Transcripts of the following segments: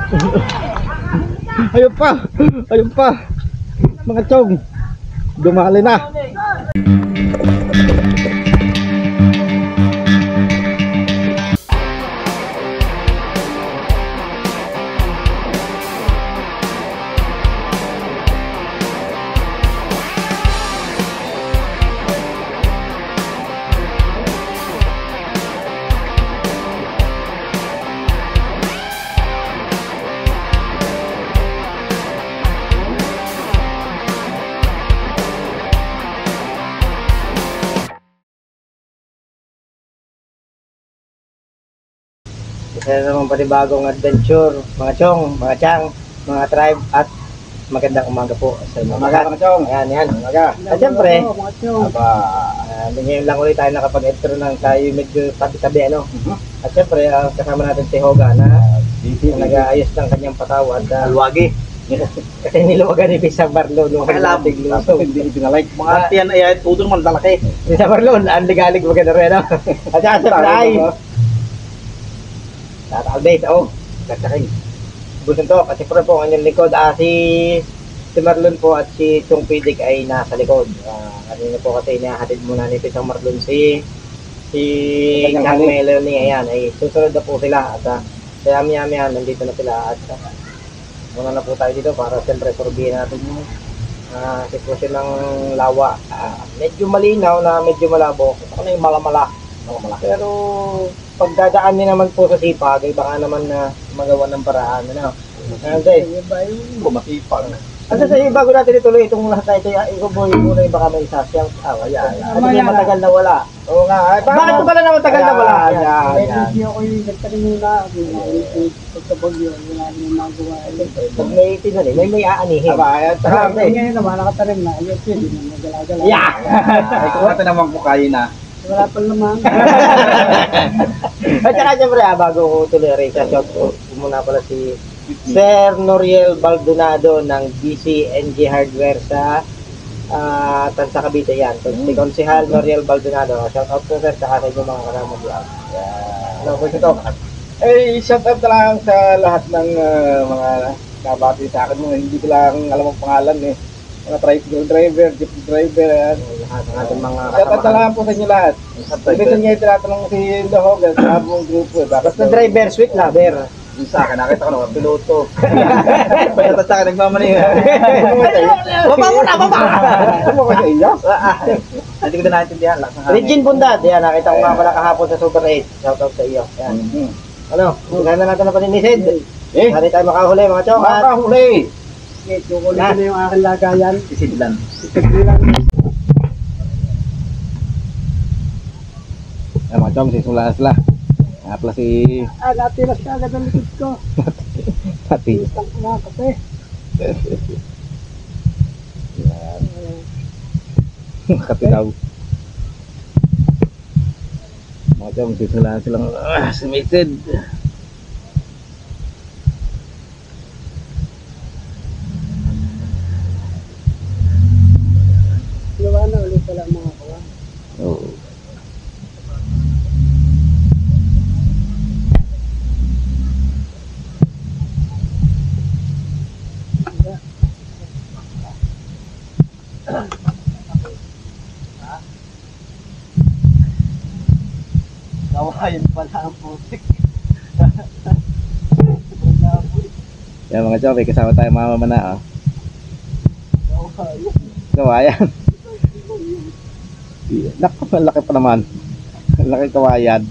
Ayun pa. Ayun pa. Mga chong. Dumali na. Isa naman panibagong adventure, mga chong, mga chang, mga tribe, at magandang umaga po sa inyo. Umaga, mga chong. Ayan, yan, umaga. At syempre, ngayon lang ulit tayo nakapag-intro ng tayo medyo tabi-tabi, ano. At syempre, kasama natin si Hoga na nag-aayos ng kanyang patawad. Alwagi. Kasi niluwagan ni Pisang Barlo nung nating luso. Hindi pinalike. Mga tiyan ay tudong man lalaki. Pisang Barlo, ang ligalig maganda rin, ano. At syempre, ay Albert, nagsaking buson to, kasi po ang inyong likod, si Marlon po at si Chong Pidik ay nasa likod. Kanina po kasi inahatid muna ni Pisang Marlon si Kang Melanie, ayan, ay susunod na po sila at kaya nandito na sila at muna na po tayo dito para siyempre surbihin natin yung sitwasyon ng lawa. Medyo malinaw na medyo malabo, ako na yung malamala. Pero pagdadaan niya naman po sa sipag, ay baka naman na magawa ng paraan. Ano? Guys, masipag. At sa iyo, bago natin ituloy itong lahat na ito, ikaw boy, muna yung baka may sasyang hindi matagal na wala. Oo nga. Bakit ko pala na matagal na wala? Hindi ako yung nagtarin muna. Pagkabagyo, wala nang magawa. Pag may itin may aanihin. Ngayon naman, nakatarin na. Ayun, hindi na nagala-gala. Ikaw natin naman po kayo na. Wala pa naman. At saka siyempre, bago ko tuloy rin sa shot ko, muna pala si Sir Noriel Baldonado ng BCNG Hardware sa Tansa Cavite yan. So, si Konsehal Noriel Baldonado. Shout out po sir, saka sa inyong mga kasama diyan. Ano po ito? Shout out na lang sa lahat ng mga nabati sa akin mo. Hindi ko lang alam ang pangalan eh. Mga tricycle driver, jeep driver, lahat ng ating mga kasama. Shout out na lang po sa inyo lahat. Minsan nga tinatanong si Hogan sa abong grupo. Basta driver, sweet lover. Sa akin, nakita ko naman, piloto. Pagkata sa akin, nagmamaning. Baba mo na, baba! Ano ba sa iyo? Hindi ko na naintindihan. Regine Bundad, yan, nakita ko nga pala kahapon sa Super 8. Shout out sa iyo. Ano, gana natin na paninisid. Hindi tayo makahuli, mga chok. Makahuli! Kukulit na yung aking lagayan. Isidlan. Ayan mga chong, sisulaan sila. Napla si... natilas ka agad ang likod ko. Pati. Isang kumakape. Yan. Kape daw. Mga chong, sisulaan silang sumited. Gawa na ulit pala mga kawan. Oo. Gawain pala ang putik. Yan mga chong, kasama tayo mga mamana. Kawayan. Naku, malaki pa naman. Laki kawayan.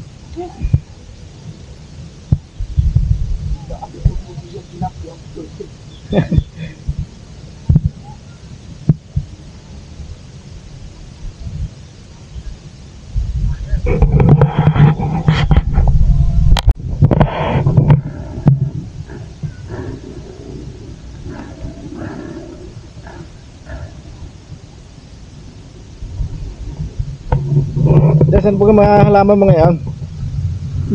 Saan po ka mga halaman mo ngayon?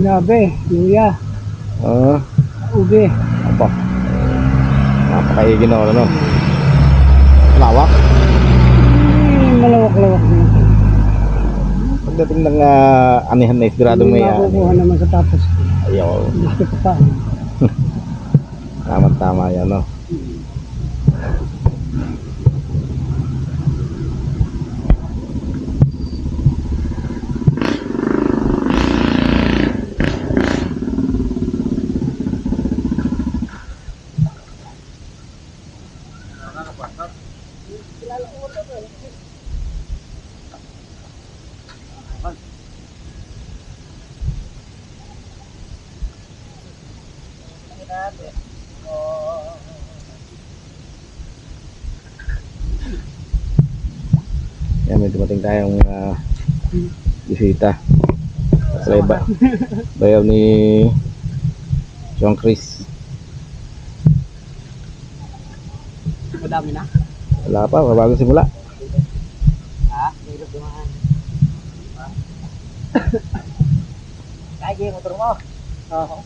Gabi, luya, ube. Apa? Napakaigin na ano? Malawak? Malawak-lawak na. Pagdating ng anihan na isgradong may makukuha naman sa tapos. Ayaw. Gusto ko pa. Tama-tama yan, no? Yan, may dumating tayong bisita. Bayaw ni John Chris. Madami na. Wala pa, bagong simula. Hirap dumaan. Kaya yung motor mo? Oo.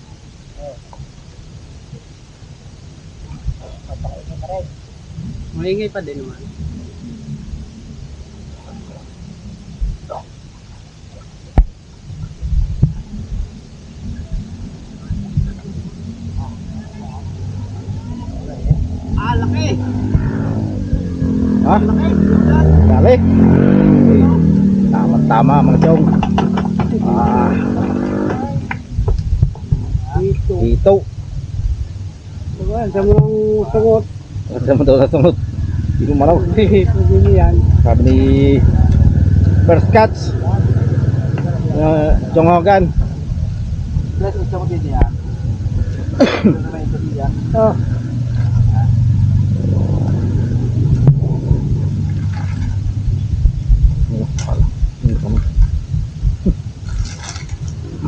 Patakain pa rin. Maingay pa din naman. Laki! Ha? Dali. Tama-tama mga chong. Dito. Diba, sa mga sungot. Sa mo daw sa sunod. Hindi ko maraw. Pwede niyo yan. Sabi ni First Catch. Chong Hogan. Plus, gusto ko dito yan. Oh.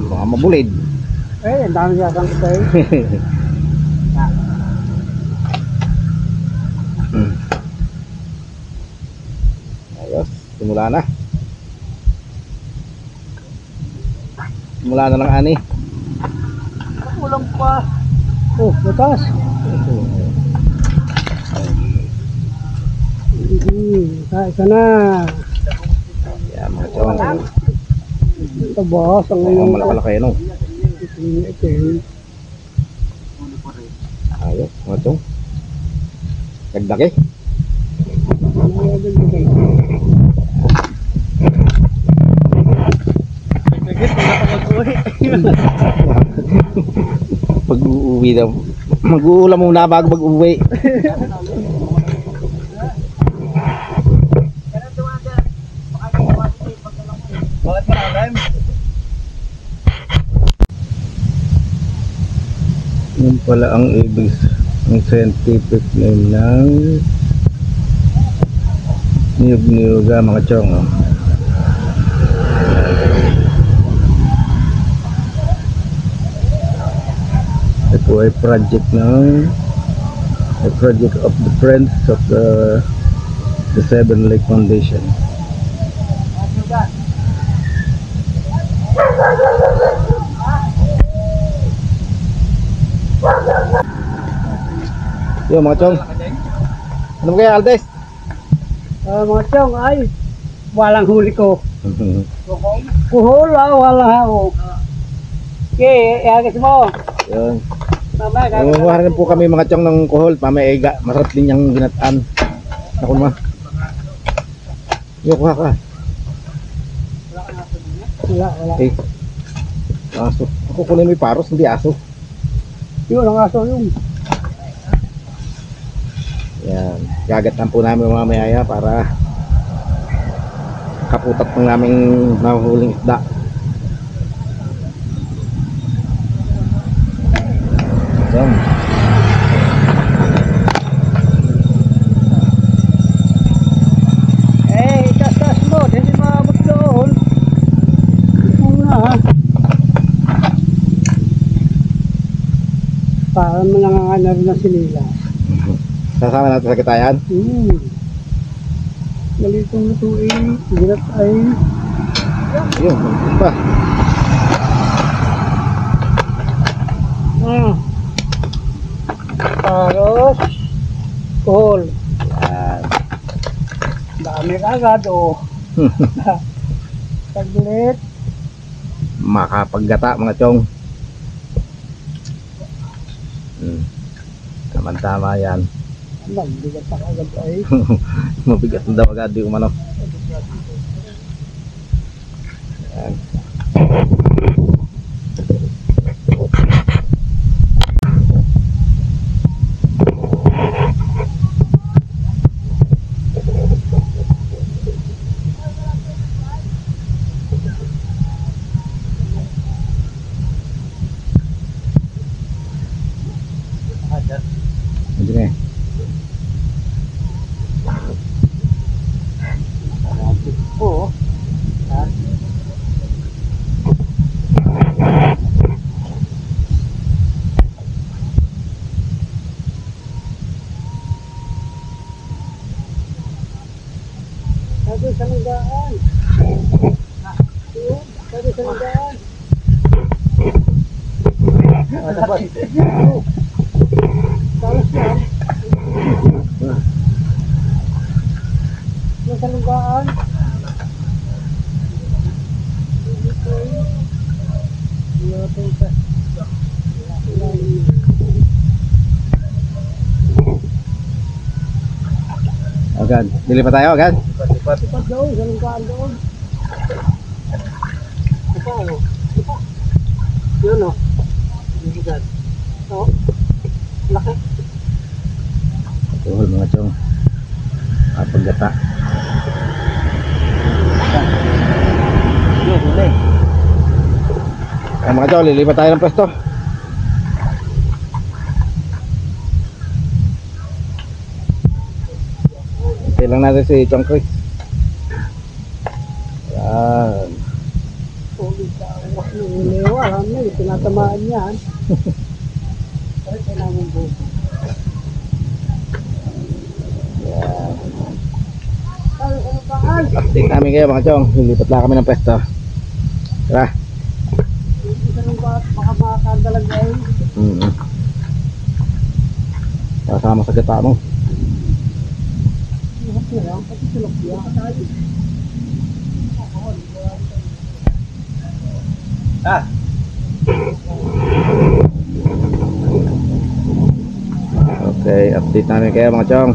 Baka mabulid. Ang dami siya kang ito eh. Ayos, simula na. Simula na ng ani. Kulang pa. Oh, butas. Isa na. Yan mga chong. Ito boss, ang Ang malaki-laki no. ito. Ayos mga chong. Dagdaki. Pag uuwi daw. Mag-uulam muna bago mag-uwi. Yan pala ang ibig, ang scientific name ng niyog-niyoga mga chong. Oh. Ito ay project of the Friends of the Seven Lake Foundation. Yo mga chong. Ano ba kaya Aldes? Mga chong ay walang huli ko. Kuhol walang hao. Okay, iagis mo. Yun. Mamaya Nangunguha rin po kami mga chong ng kuhol. Pamaiga. Masarap din yung ginataan. Ako naman. Yo, kuha ka. wala. Eh. Aso. Ako kunin mo yung paros, hindi aso. Yun ang aso yung. Yan. Gagatan po namin mamaya para kaputat ng naming nahuhuling isda. Yan. Itas-tas mo, hindi maabot doon. Muna ha. Para mananganganar na sinila. Sasama natin sa kitayan. Malitong lutuin, hirap ay. Ayun, mabuti pa. Paros, kuhol. Yan. Dami agad o. Taglit. Makapaggata mga chong. Tama-tama yan. Alam, bigat pa kagad ay. Mabigat na daw agad di umano. Yan. Hindi na eh. Oo. Sabi sa nagaan. Sabi sa nagaan. Talas yan. Sa nagaan. Agad. Bili pa tayo agad. Lipat daw, ganun kaan doon. Ito ano? Yun o. Lipat. Oo. Laki. Tuhol mga chong. Paggata. Yun, huli. Ay mga chong, lilipat tayo ng pwesto. Lang natin si Chong Chris. Yan. Ulit ka. Lewa, alam tinatamaan yan. Pero kailangan buko. Yan. Ano kaan? Update namin kayo mga chong. Lilipat lang kami ng pwesto. Tara. Ganun ba? Baka makakadalag ay. Kasama sa gata mo. Ah, Okay, update namin kayo mga chong.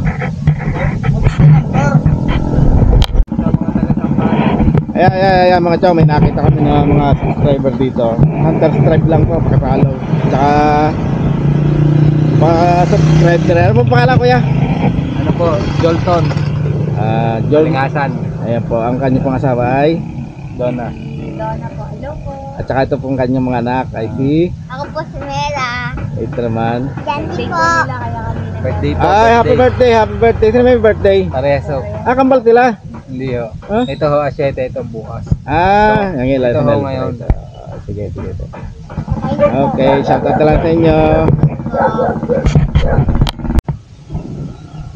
Ayan mga chong, may nakita kami ng mga subscriber dito. Hunter Stripe lang po, pakipollow. Tsaka subscribe ka rin. Ano po pangalan kuya? ano po, Jolton, Joel. Lingasan, Ayan po, ang kanyang pong asawa ay Donna. Donna po. Hello po. at saka ito pong kanyang mga anak ay si Ako po si Mela. ito naman. Birthday po nila kaya kami Birthday po, Ay, happy birthday. Sino may birthday? Pareso. Kambal sila. Hindi ho. Huh? Ito ho, asyete, ito bukas. Yung ilan. Ito ho ngayon. Sige. Okay, shoutout na lang sa inyo.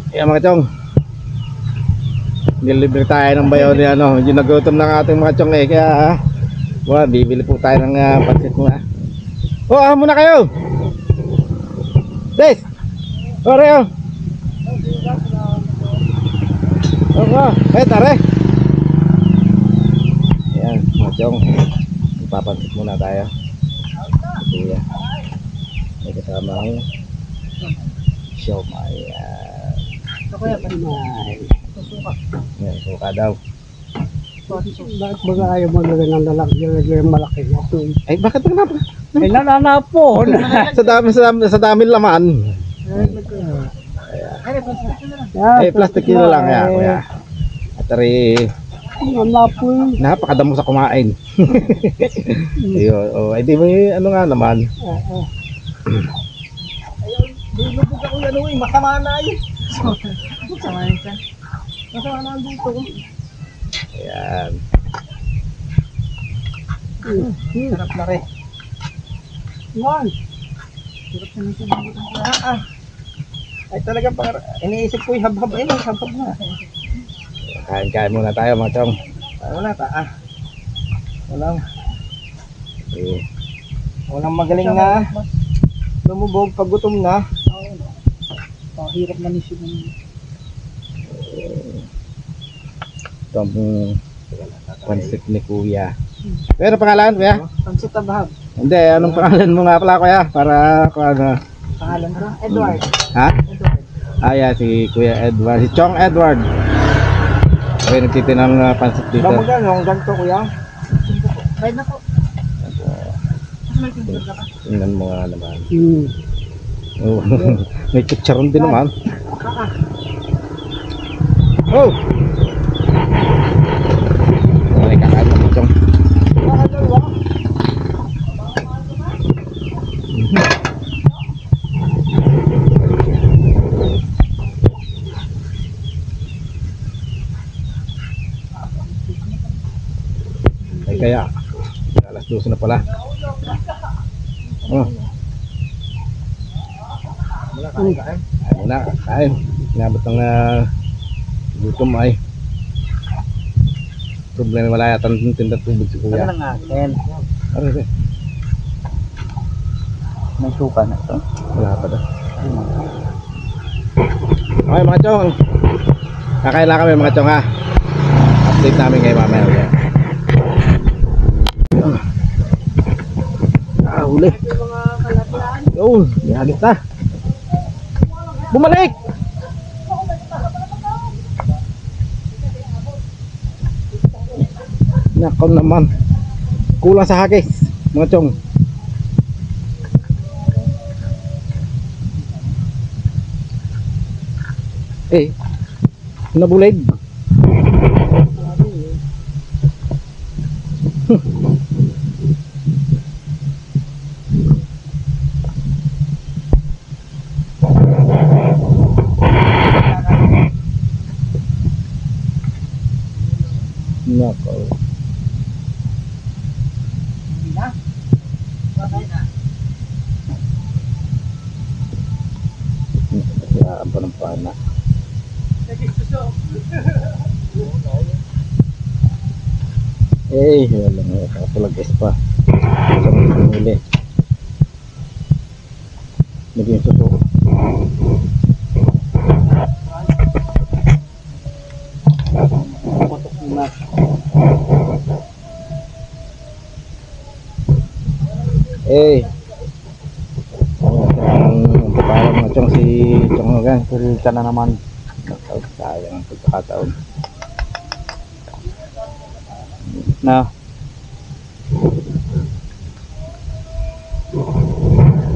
Ayan mga chong. Nilibre tayo ng bayaw ni ano. Medyo nagutom ng ating mga chong eh. Kaya bibili po tayo ng pansit muna. Muna kayo. Des. Oreo. Tare. Ayan mga chong. Ipapansit muna tayo. Kuya. May kasamang siomay. Ako yan pa naman. Yan, suka daw. Bakit baga ayaw mo lagay ng lalaki malaki na ito? Ay, bakit ba Ay, nananapon! sa dami laman. Ay, plastic kilo lang ya, kuya. At rin, Nananapon. napakadamo sa kumain. Ayun, ay di ba ano nga naman. Lubog ako yan, uy, masama na yun. Masama yun siya. Masama na ang dito. Ayan. Sarap na rin. Yan. Sarap na nito. Ay talagang iniisip ko yung habhab. Ayun, habhab na. Kain muna tayo mga chong. Wala ta, Walang Okay. magaling na lumubog pag gutom na. Hirap na nisip mo. Ito ang pansit ni kuya. Pero pangalan kuya? Pansit habhab. Hindi, anong pangalan mo nga pala kuya? Para kung ano. Pangalan ko? Edward. Ha? Ayan, si Kuya Edward. Si Chong Edward. Okay, nagtitinang pansit dito. Magkano ang ganito kuya? Bayad na po. Tingnan mo nga naman. Oh, may chicharon din naman. Oh! Ay, kakain mo Chong. Ay, kaya alas 12 na pala. Oh. Ay, muna, kain. Inabot ng gutom ay. Problema wala yata ng tinda tubig si Kuya. Ano nga, Ken? Ano ito? May suka na ito. Wala pa daw. Okay mga chong. Kakain lang kami mga chong ha. Update namin kayo mamaya ulit. Huli. Oh, yagit na. Bumalik! Nakaw naman. Kulang sa hakis, mga chong. Eh, nabulig. Nakaw. Saan pa ng pana? Eh, wala nga. Kakapulagas pa. Isang huli. Naging suso. Eh. Ang parang mga chong si Chong Hogan. Pulita na naman. Sayang ang pagkakataon. Na.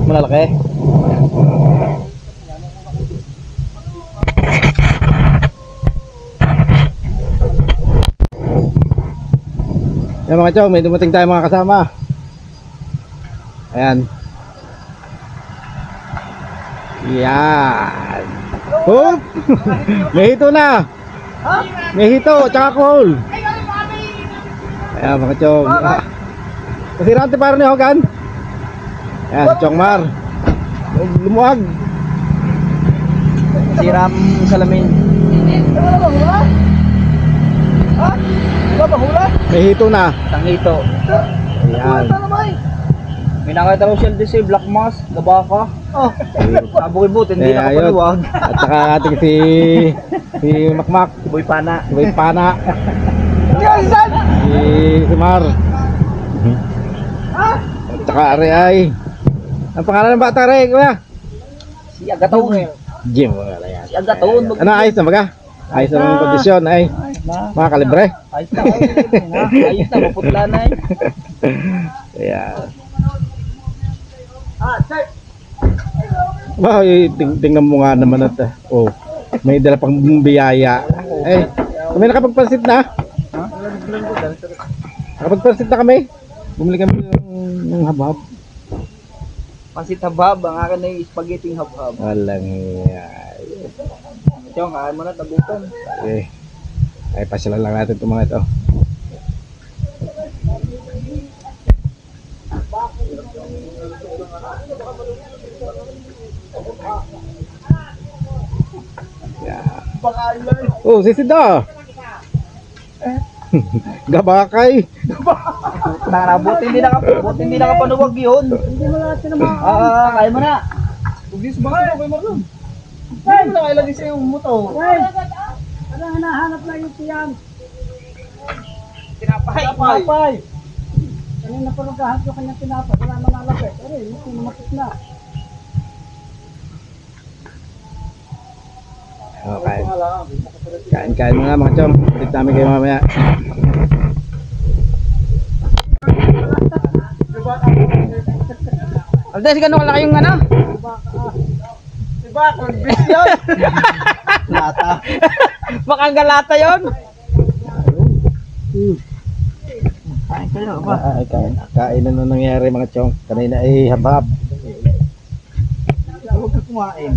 Malalaki. Yan mga chong, may dumating tayo mga kasama. Ayan. Yan. Oh! May hito na. May hito, tsaka cool. Ayan mga chong. Kasirante para ni Hogan. Ayan, Chong Mar. Lumuwag. Siram salamin. May hito na. Tangito. Ayan. May nakita raw siya si Black Mass, gabaka. Oh, sabukibot, hindi Ayun. nakapaliwag. At saka ating si Makmak. Si Boy Pana. Si Boy Pana. Si Mar. At saka Are ay. Ang pangalan ng bata Are, kuya? Si Agaton. Jim. Wala yan. Si Agaton. Ano, ayos na baga? Ayos na ng kondisyon ay. Mga kalibre. Ayos na. Ayos na, maputla na eh. Ayan. Wow, tingnan mo nga naman at oh, may dala pang biyaya. Eh, kami nakapagpansit na. Nakapagpansit na kami. Bumili kami ng habhab. Pansit habhab, ang akin na yung spaghetti habhab. Walang iyay. Chong, kain mo na, tabukan. Eh, ay pasyalan lang natin itong mga ito. Oh, sisida. Gabakay. Buti hindi nakapanuwag yun. Hindi mo lahat na mga... Kaya mo na. Ugis ba kayo? Okay, Marlon. Ay, wala kayo lagi sa iyong moto. Ay, parang hinahanap na yung tiyan. Tinapay. Kanina pa naghahanap yung kanyang tinapay. Wala man nalapit. Ay, hindi lumapit na. Okay. Kain muna mga chong. Ulit namin kayo mamaya. Aldes, gano'n kalaki yung ano? Diba, kulbis yun. Lata. Baka galata yun. Ay, kain na nung nangyari mga chong. Kanina ay habab. Huwag ka kumain.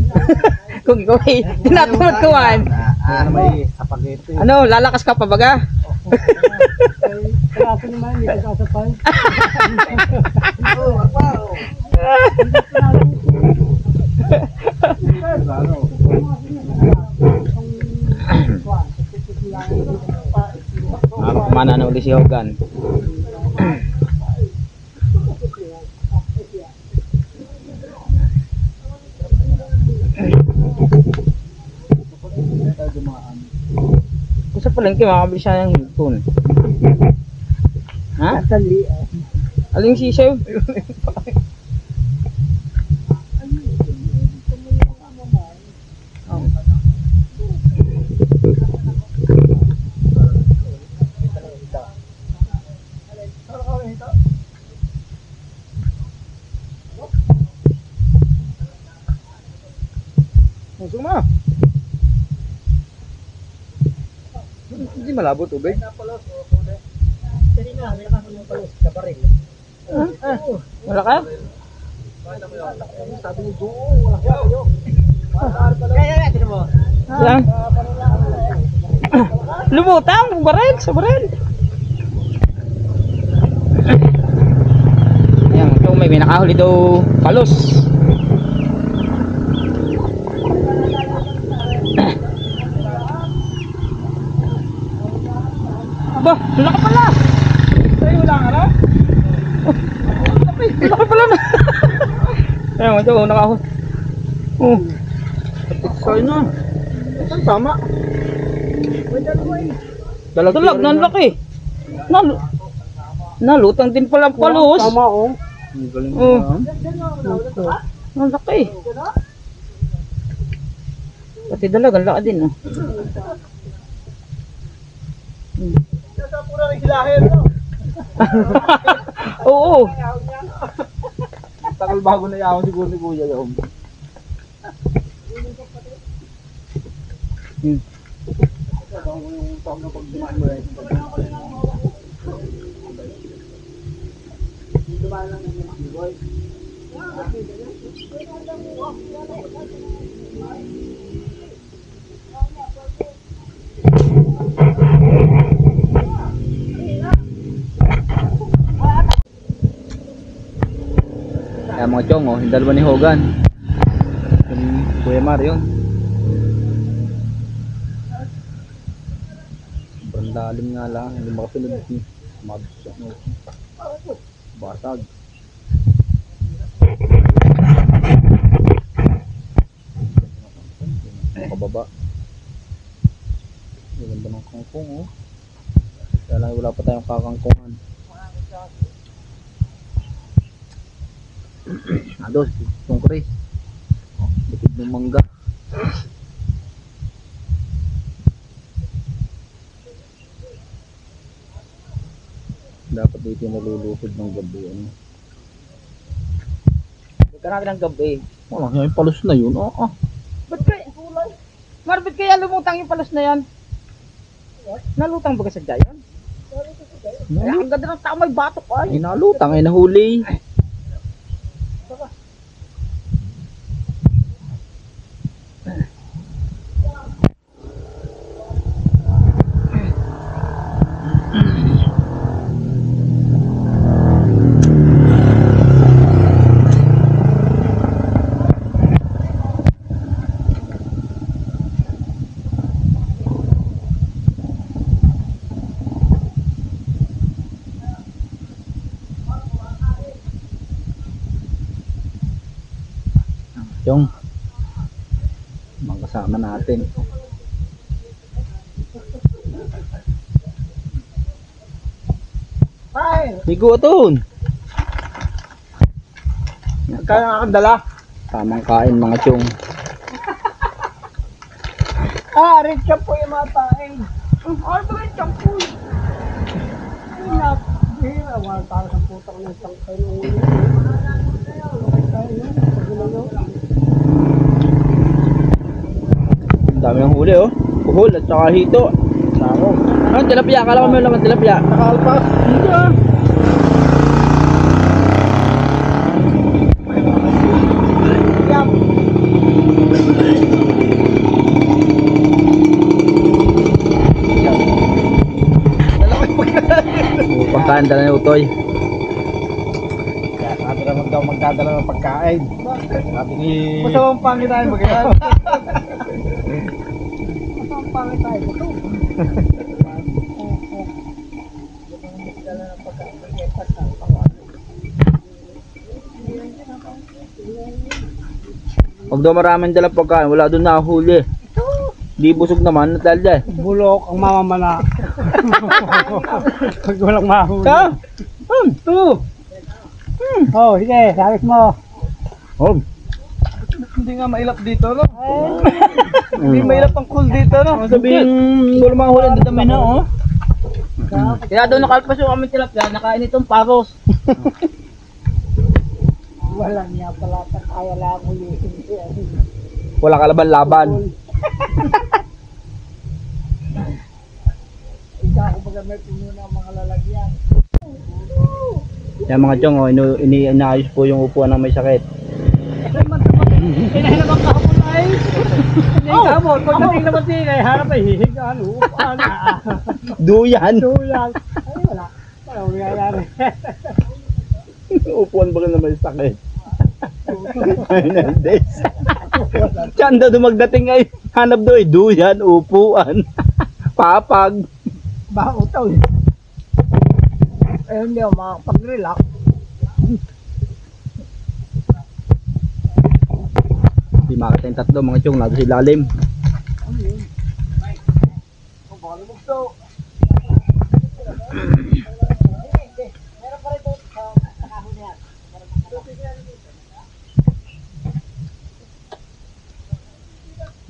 Kung ikaw ay tinatunod kumain. Ano may spaghetti. Ano, lalakas ka pa baga? Kaso naman, hindi ka sasapay. Kumana na uli si Hogan. Sa palengke makabili siya ng hipon. Ha? Aling sisaw? Suma. Hindi malabo tubig. Wala ka? Saan? Lumutang, baril, sa baril. Ayan, ito may nakahuli daw palos. Aba, wala ka pala. Sa'yo wala ka na? Wala ka pala na. Ayan, ito, nakahuli. Oh. Sa'yo na. Saan tama? Dalag, nanlaki. Nalutang din pala ang palos. Tama oh. Ang galing Oh. mo. Nanlaki. Pati dalag, ang laki din. Oh. Sa pura ng hilahin no? Oo. Tagal bago na yaon siguro ni Kuya Yom. Kaya mga chong, oh, yung dalawa ni Hogan. Yung Kuya Mario. Sobrang lalim nga lang, hindi makasunod ni Mabsa. No? Basag. Makababa. Ang ganda ng kangkong, oh. Kaya lang wala pa tayong kakangkongan. Ados, itong Chris. Bukid ng mangga. Dapat dito nalulupod ng gabi. Ano? Ika natin ng gabi. Wala nga yung palos na yun. Oo. Ba't kaya? Marbit kaya lumutang yung palos na yan? Nalutang ba ka sa dayan? Ay, ang ganda ng tao, may batok ay. Ay nalutang ay nahuli. Yung mga kasama natin. Ay! Bigo aton. Kaya nga kang dala. Tamang kain mga chong. Rin champoy yung mga taing. Ano ba yung champoy? Hira, wala tayo sa putang ng champoy ng ulo. Ang dami ng huli oh. Kuhol at saka hito. Sako. Ano, tilapia? Akala ko may laman tilapia. Nakalpas. Hindi ah. Pagkain dala ni Utoy. Sabi naman daw magdadala ng pagkain. Sabi ni... Masamang pangit tayo magayan. Masamang pangit tayo. Huwag daw maraming dala pagkain, wala doon nakahuli. Di busog naman, natalda. Bulok ang mamamana. Pag walang mahuli. Ha? Oh, sige, sabit mo. Oh. Hindi nga mailap dito, no? Hindi mailap ang cool dito, no? Sabihin, wala mahuli, ang dami na oh. Kaya doon nakalpas yung aming tilapia, nakain itong paros. Wala niya pala, kaya lang hulihin siya. Wala kalaban-laban. Ikaw ako baga may puno ng mga lalagyan. Yan mga chong, oh, inaayos po yung upuan ng may sakit. Pinahinabang kahapon ay. Hindi kahapon, pagdating naman din ay harap ay hihigaan. Duyan! Duyan. Ay wala. Wala ang nangyayari. Upuan ba ka na may sakit? Hernandez. Diyan daw dumagdating ay hanap daw ay duyan, upuan, papag. Bautaw eh. Ayun hindi ako makakapag-relax. Di makita yung tatlo mga chong, nato si lalim.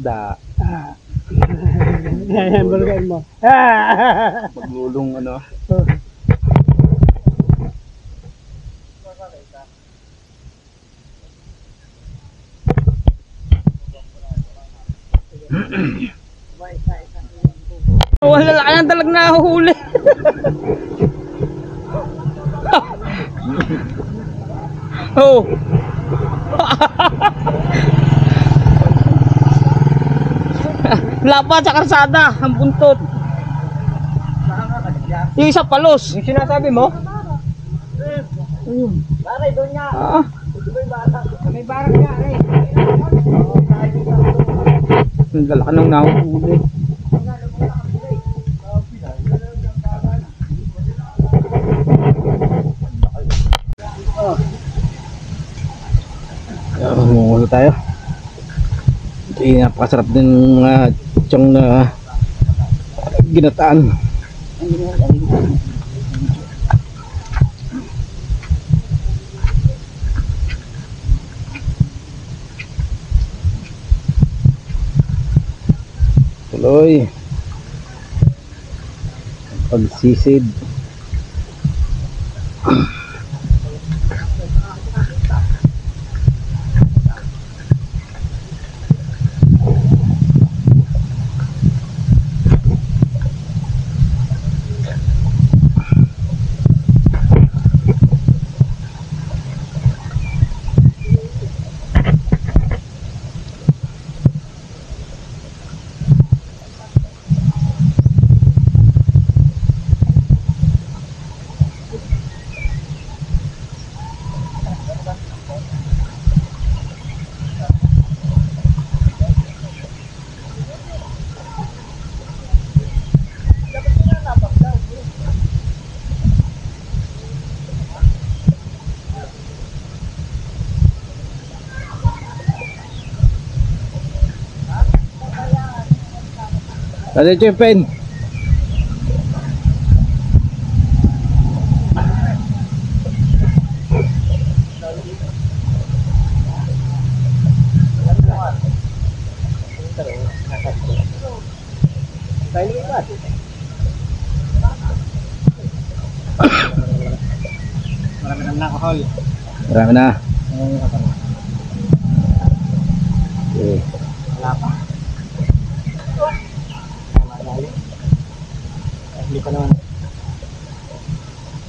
Da. Yan, balagain mo. Maglulong ano. Wala lang kayang talag nahuhuli. Oh. Lapat sa karsada, ang buntot. Yung isa palos. Yung sinasabi mo? Baray doon nga. Ah, May barak nga eh. ang galak nung nahuhuli. Mungulo tayo. Napakasarap din chong na ginataan. Tuloy. Pagsisid. Diretso yung pen. Marami nang alcohol. Marami na. Okay. Wala pa. Hindi pa naman.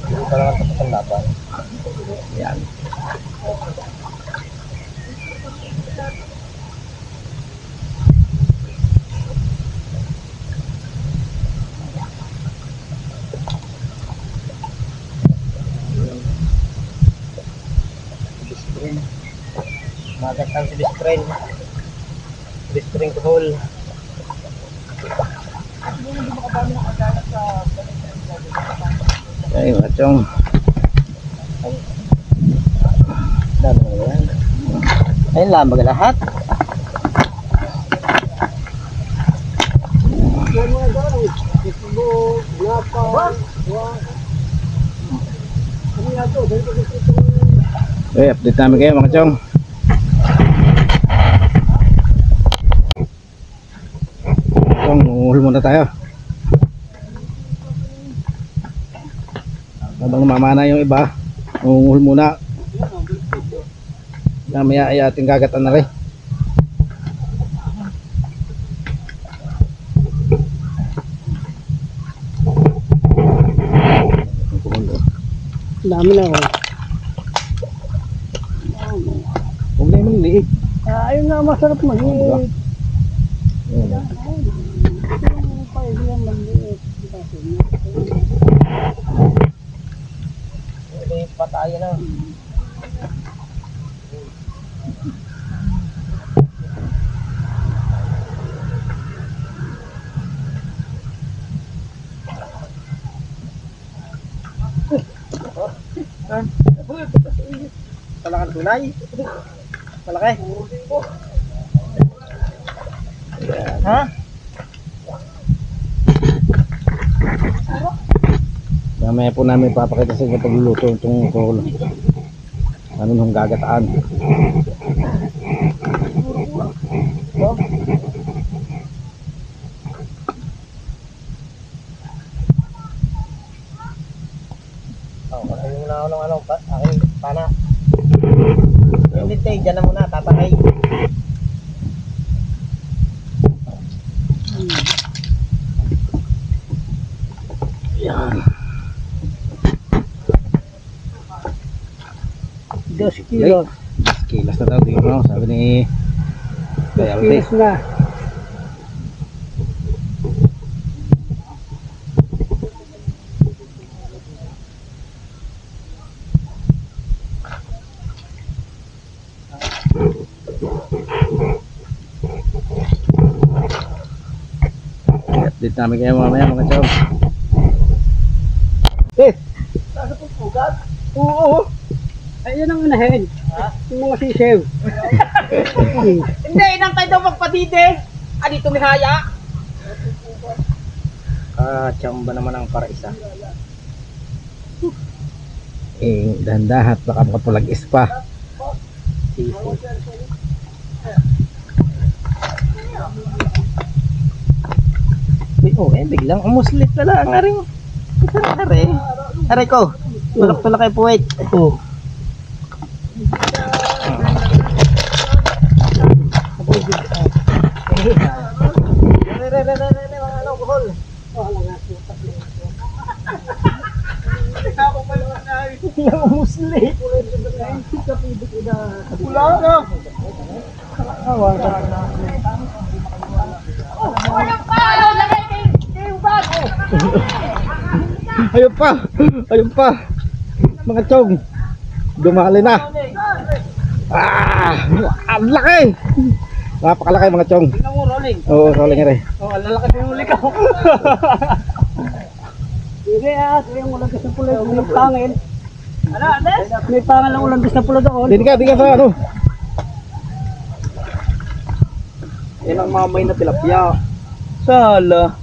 Hindi pa naman tapos ang laban. Yan. Distrin. Magandang si Distrin. Distrin Kuhol. Okay, mga chong. Dami na yan. Ayun lang baga lahat. Okay, update namin kayo mga chong. Chong, uuhul muna tayo. Habang mamana yung iba, uuhul muna. Mamaya ay ating gagatan na rin. Dami na ako. Huwag na yung liig. Ayun nga, masarap mag-iit. Hindi pa tayo na. Talakan tunay. Malaki. Ha? Mamaya po namin papakita sa inyo pagluluto itong kuhul. Ano nung gagataan. Oh, kasi yung na ako ng ano, aking pana. Hindi tayo, dyan na muna, tatakay. Yan. 2 kilos. Kilas na daw, tingin mo, sabi ni 2 Aldi. kilos na. Update namin kayo mamaya mga chong. Oo. Ayun ang unahin. Yung mga sisew. Hindi, inantay daw magpadide. Dito may haya. Tsamba naman ang para isa. Eh, dahan-dahat, baka makapulagis pa. Sisi. Biglang umuslit na lang. Aring. Aray ko. Tulak-tulak kay puwet. Oo. Ano, kuhol. Biglang umuslit. Wala na. Ayun pa! Ayun pa! Mga chong! Dumali na! Ang laki! Napakalaki mga chong! Tingnan mo, rolling. Oo, rolling rin. Oh, lalaki yung huli ko. Sige yung ulang sa pula. May pangil. Ano, Ades? May pangil ang ulang sa pula doon. Di ka sa ano? Yan ang mamay na tilapia. Sala!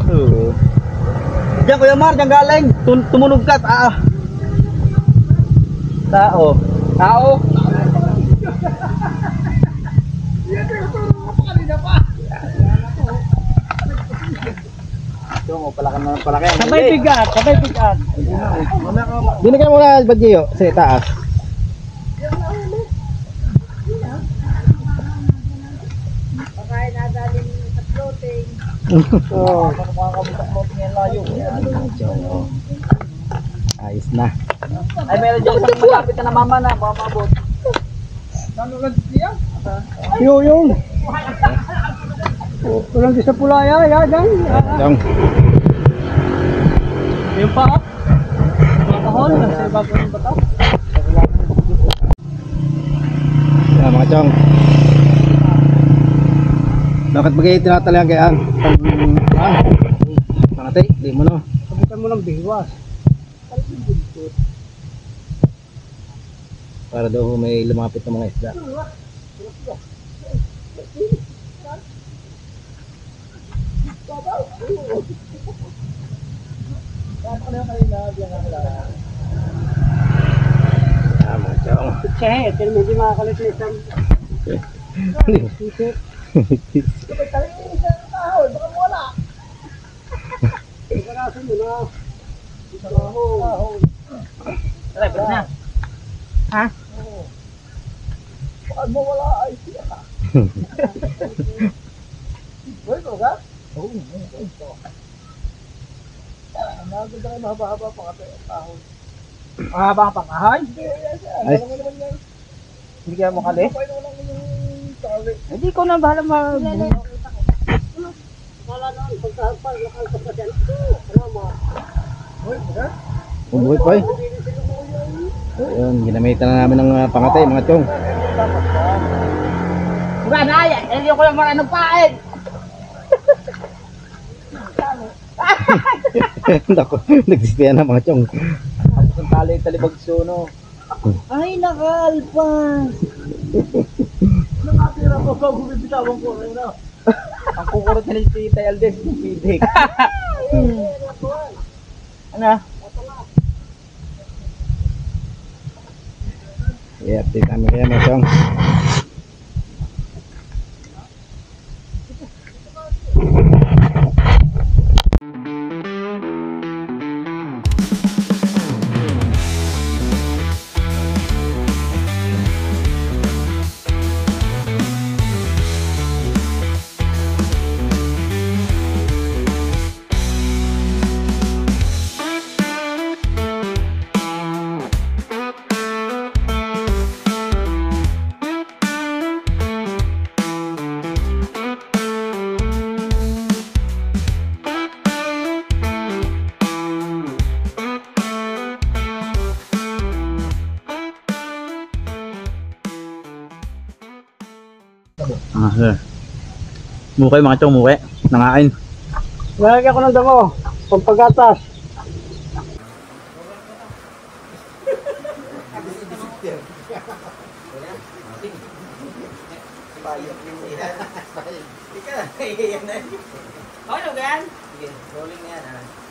Oo. Diyan Kuya Mar, diyan galing. Tumunog ka. Tao. Tao. Yung palaki na palaki. Sabay bigat, sabay bigat. Dini ka muna Badyo sa taas. Pakain na galing sa floating. Oh. Makakabutak floating yan layo. Ayos na. Ay, meron dyan isang malapit na mama na, baka mabot. Ano lang siya? Yung. Walang di sa pulaya, yan. Yung. Yung pa, makahol, nasa ibabaw ng bato. Yan mga chong. Bakit bagay tinatalayan kayaan? Pangatay, di mo no. Sabitan mo ng biwas. Para daw may lumapit ng mga isda. Mga chong. Che, ito medyo makakalit na Ha? Bakit mo wala ay siya? Bueno ka? Oo. Naganda kayo mahaba-haba pa kasi kahon. Mahaba pa kahoy? Ay. Hindi kaya mo kali? Hindi ko na bahala Bubuhay pa eh. Ayun, ginamitan na namin ng pangatay mga chong. Wala na yan, hindi ko lang marunong pain. Nako, nagsisiyan na mga chong. Tapos ang tali, talibag suno. Ay, nakalpas. Nakatira ko pa, gumibitawan ko. Ang kukurot na ni si Tay Aldes, pidik. Ano? I-update kami kaya mga chong. Sir. Mukay mga chong, mukay. Nangain. Lalagyan ko ng damo, pampagatas. Ano yan? Rolling yan.